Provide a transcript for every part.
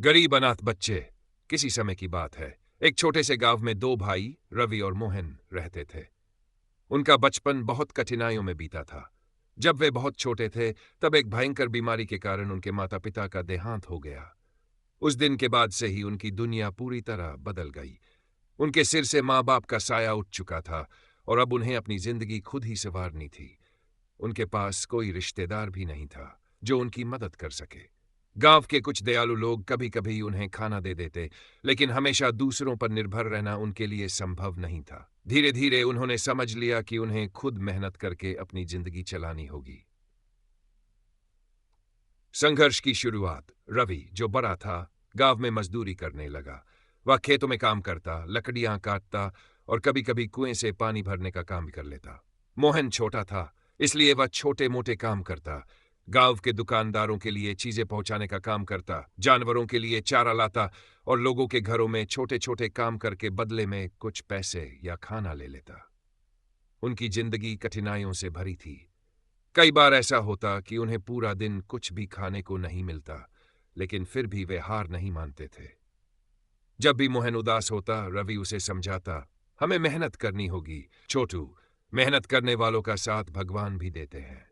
गरीब अनाथ बच्चे। किसी समय की बात है। एक छोटे से गांव में दो भाई रवि और मोहन रहते थे। उनका बचपन बहुत कठिनाइयों में बीता था। जब वे बहुत छोटे थे तब एक भयंकर बीमारी के कारण उनके माता पिता का देहांत हो गया। उस दिन के बाद से ही उनकी दुनिया पूरी तरह बदल गई। उनके सिर से माँ बाप का साया उठ चुका था और अब उन्हें अपनी जिंदगी खुद ही संवारनी थी। उनके पास कोई रिश्तेदार भी नहीं था जो उनकी मदद कर सके। गांव के कुछ दयालु लोग कभी कभी उन्हें खाना दे देते, लेकिन हमेशा दूसरों पर निर्भर रहना उनके लिए संभव नहीं था। धीरे धीरे उन्होंने समझ लिया कि उन्हें खुद मेहनत करके अपनी जिंदगी चलानी होगी। संघर्ष की शुरुआत। रवि, जो बड़ा था, गांव में मजदूरी करने लगा। वह खेतों में काम करता, लकड़ियां काटता और कभी कभी कुएं से पानी भरने का काम कर लेता। मोहन छोटा था, इसलिए वह छोटे मोटे काम करता। गांव के दुकानदारों के लिए चीजें पहुंचाने का काम करता, जानवरों के लिए चारा लाता और लोगों के घरों में छोटे छोटे काम करके बदले में कुछ पैसे या खाना ले लेता। उनकी जिंदगी कठिनाइयों से भरी थी। कई बार ऐसा होता कि उन्हें पूरा दिन कुछ भी खाने को नहीं मिलता, लेकिन फिर भी वे हार नहीं मानते थे। जब भी मोहन उदास होता, रवि उसे समझाता, हमें मेहनत करनी होगी छोटू, मेहनत करने वालों का साथ भगवान भी देते हैं।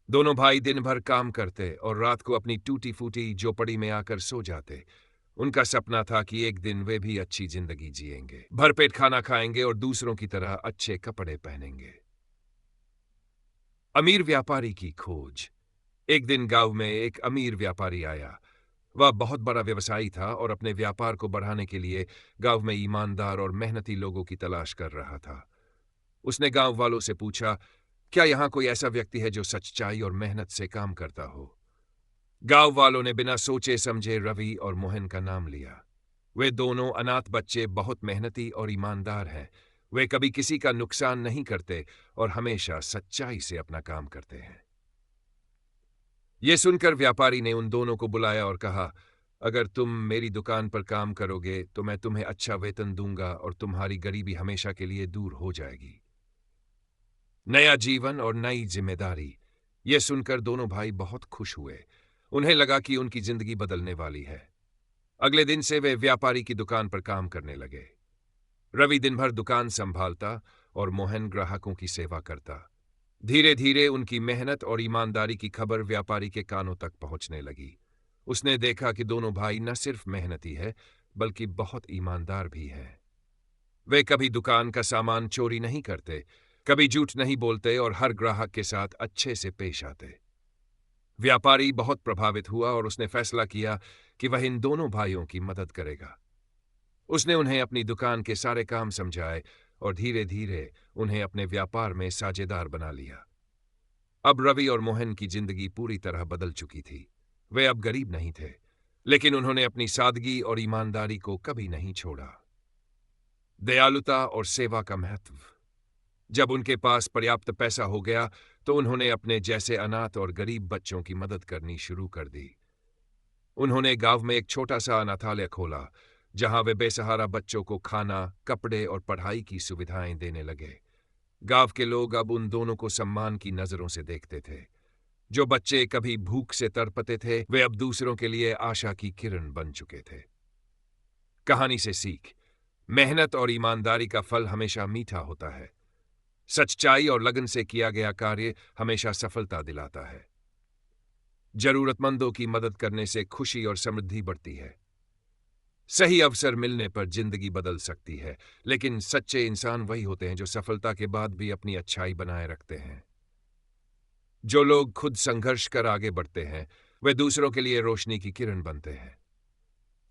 दोनों भाई दिन भर काम करते और रात को अपनी टूटी फूटी झोपड़ी में आकर सो जाते। उनका सपना था कि एक दिन वे भी अच्छी जिंदगी जिएंगे, भरपेट खाना खाएंगे और दूसरों की तरह अच्छे कपड़े पहनेंगे। अमीर व्यापारी की खोज। एक दिन गांव में एक अमीर व्यापारी आया। वह बहुत बड़ा व्यवसायी था और अपने व्यापार को बढ़ाने के लिए गांव में ईमानदार और मेहनती लोगों की तलाश कर रहा था। उसने गांव वालों से पूछा, क्या यहां कोई ऐसा व्यक्ति है जो सच्चाई और मेहनत से काम करता हो? गांव वालों ने बिना सोचे समझे रवि और मोहन का नाम लिया। वे दोनों अनाथ बच्चे बहुत मेहनती और ईमानदार हैं। वे कभी किसी का नुकसान नहीं करते और हमेशा सच्चाई से अपना काम करते हैं। यह सुनकर व्यापारी ने उन दोनों को बुलाया और कहा, अगर तुम मेरी दुकान पर काम करोगे तो मैं तुम्हें अच्छा वेतन दूंगा और तुम्हारी गरीबी हमेशा के लिए दूर हो जाएगी। नया जीवन और नई जिम्मेदारी। यह सुनकर दोनों भाई बहुत खुश हुए। उन्हें लगा कि उनकी जिंदगी बदलने वाली है। अगले दिन से वे व्यापारी की दुकान पर काम करने लगे। रवि दिन भर दुकान संभालता और मोहन ग्राहकों की सेवा करता। धीरे धीरे उनकी मेहनत और ईमानदारी की खबर व्यापारी के कानों तक पहुंचने लगी। उसने देखा कि दोनों भाई न सिर्फ मेहनती है बल्कि बहुत ईमानदार भी हैं। वे कभी दुकान का सामान चोरी नहीं करते, कभी झूठ नहीं बोलते और हर ग्राहक के साथ अच्छे से पेश आते। व्यापारी बहुत प्रभावित हुआ और उसने फैसला किया कि वह इन दोनों भाइयों की मदद करेगा। उसने उन्हें अपनी दुकान के सारे काम समझाए और धीरे धीरे उन्हें अपने व्यापार में साझेदार बना लिया। अब रवि और मोहन की जिंदगी पूरी तरह बदल चुकी थी। वे अब गरीब नहीं थे, लेकिन उन्होंने अपनी सादगी और ईमानदारी को कभी नहीं छोड़ा। दयालुता और सेवा का महत्व। जब उनके पास पर्याप्त पैसा हो गया तो उन्होंने अपने जैसे अनाथ और गरीब बच्चों की मदद करनी शुरू कर दी। उन्होंने गांव में एक छोटा सा अनाथालय खोला, जहां वे बेसहारा बच्चों को खाना, कपड़े और पढ़ाई की सुविधाएं देने लगे। गांव के लोग अब उन दोनों को सम्मान की नजरों से देखते थे। जो बच्चे कभी भूख से तड़पते थे, वे अब दूसरों के लिए आशा की किरण बन चुके थे। कहानी से सीख। मेहनत और ईमानदारी का फल हमेशा मीठा होता है। सच्चाई और लगन से किया गया कार्य हमेशा सफलता दिलाता है। जरूरतमंदों की मदद करने से खुशी और समृद्धि बढ़ती है। सही अवसर मिलने पर जिंदगी बदल सकती है, लेकिन सच्चे इंसान वही होते हैं जो सफलता के बाद भी अपनी अच्छाई बनाए रखते हैं। जो लोग खुद संघर्ष कर आगे बढ़ते हैं, वे दूसरों के लिए रोशनी की किरण बनते हैं।